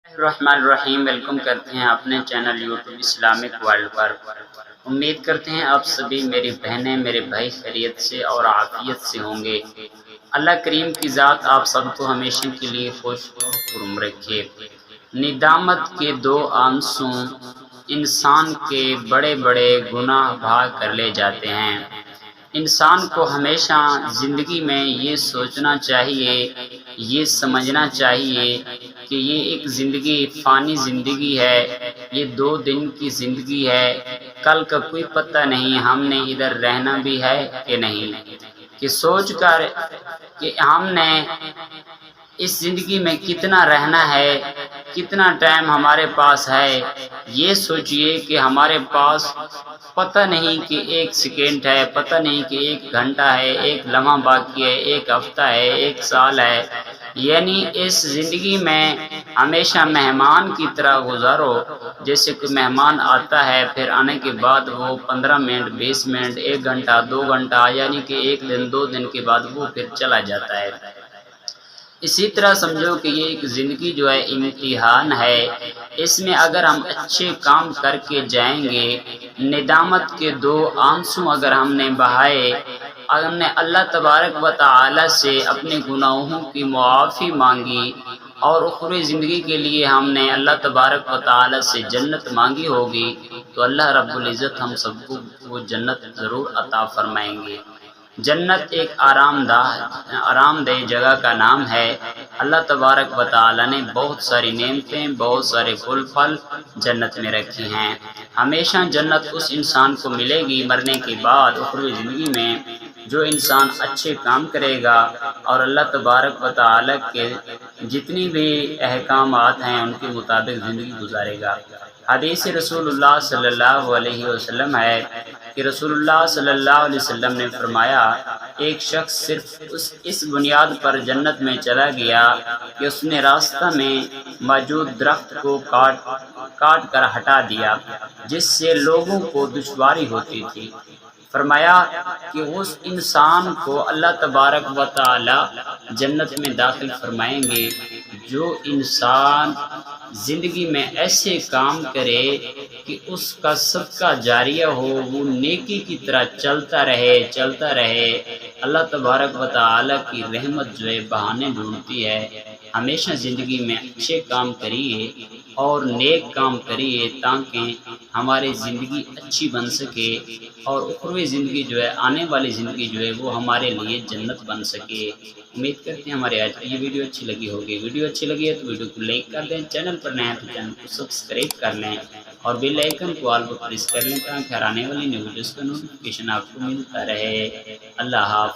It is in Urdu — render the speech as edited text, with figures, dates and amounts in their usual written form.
الرحمن الرحیم، ویلکم کرتے ہیں اپنے چینل یوٹیوب اسلامک ورلڈ پر۔ امید کرتے ہیں آپ سبھی میری بہنیں میرے بھائی خیریت سے اور عافیت سے ہوں گے۔ اللہ کریم کی ذات آپ سب کو ہمیشہ کے لیے خوش اور پرعمر رکھے۔ ندامت کے دو آنسو انسان کے بڑے بڑے گناہ بھاگ کر لے جاتے ہیں۔ انسان کو ہمیشہ زندگی میں یہ سوچنا چاہیے، یہ سمجھنا چاہیے کہ یہ ایک زندگی فانی زندگی ہے، یہ 2 دن کی زندگی ہے، کل کا کوئی پتہ نہیں ہم نے ادھر رہنا بھی ہے کہ نہیں، کہ سوچ کر کہ ہم نے اس زندگی میں کتنا رہنا ہے، کتنا ٹائم ہمارے پاس ہے، یہ سوچئے کہ ہمارے پاس پتہ نہیں کہ 1 سیکنڈ ہے، پتہ نہیں کہ 1 گھنٹہ ہے، 1 لمحہ باقی ہے، 1 ہفتہ ہے، 1 سال ہے۔ یعنی اس زندگی میں ہمیشہ مہمان کی طرح گزارو، جیسے کوئی مہمان آتا ہے، پھر آنے کے بعد وہ 15 منٹ 20 منٹ 1 گھنٹہ 2 گھنٹہ یعنی کہ 1 دن 2 دن کے بعد وہ پھر چلا جاتا ہے۔ اسی طرح سمجھو کہ یہ ایک زندگی جو ہے امتحان ہے، اس میں اگر ہم اچھے کام کر کے جائیں گے، ندامت کے 2 آنسو اگر ہم نے بہائے، اگر ہم نے اللہ تبارک و تعالی سے اپنے گناہوں کی معافی مانگی اور اخروی زندگی کے لیے ہم نے اللہ تبارک و تعالی سے جنت مانگی ہوگی، تو اللہ رب العزت ہم سب کو وہ جنت ضرور عطا فرمائیں گے۔ جنت ایک آرام دہ جگہ کا نام ہے۔ اللہ تبارک و تعالی نے بہت ساری نعمتیں، بہت سارے پھول پھل جنت میں رکھی ہیں۔ ہمیشہ جنت اس انسان کو ملے گی مرنے کے بعد اخروی زندگی میں، جو انسان اچھے کام کرے گا اور اللہ تبارک و تعالی کے جتنی بھی احکامات ہیں ان کے مطابق زندگی گزارے گا۔ حدیث رسول اللہ صلی اللہ علیہ وسلم ہے کہ رسول اللہ صلی اللہ علیہ وسلم نے فرمایا، ایک شخص صرف اس بنیاد پر جنت میں چلا گیا کہ اس نے راستہ میں موجود درخت کو کاٹ کر ہٹا دیا جس سے لوگوں کو دشواری ہوتی تھی۔ فرمایا کہ اس انسان کو اللہ تبارک و تعالی جنت میں داخل فرمائیں گے جو انسان زندگی میں ایسے کام کرے کہ اس کا صدقہ جاریہ ہو، وہ نیکی کی طرح چلتا رہے۔ اللہ تبارک و تعالی کی رحمت جو ہے بہانے ڈھونڈتی ہے۔ ہمیشہ زندگی میں اچھے کام کریے اور نیک کام کریے تاکہ ہماری زندگی اچھی بن سکے اور اخروی زندگی جو ہے، آنے والی زندگی جو ہے وہ ہمارے لیے جنت بن سکے۔ امید کرتے ہیں ہمارے آج کی یہ ویڈیو اچھی لگی ہوگی۔ ویڈیو اچھی لگی ہے تو ویڈیو کو لائک کر دیں، چینل پر نئے ہیں تو چینل کو سبسکرائب کر لیں اور بیل آئیکن کو آل پر پریس کر لیں تاکہ آنے والی نیو ویڈیوز کا نوٹیفیکیشن آپ کو ملتا رہے۔ اللہ حافظ۔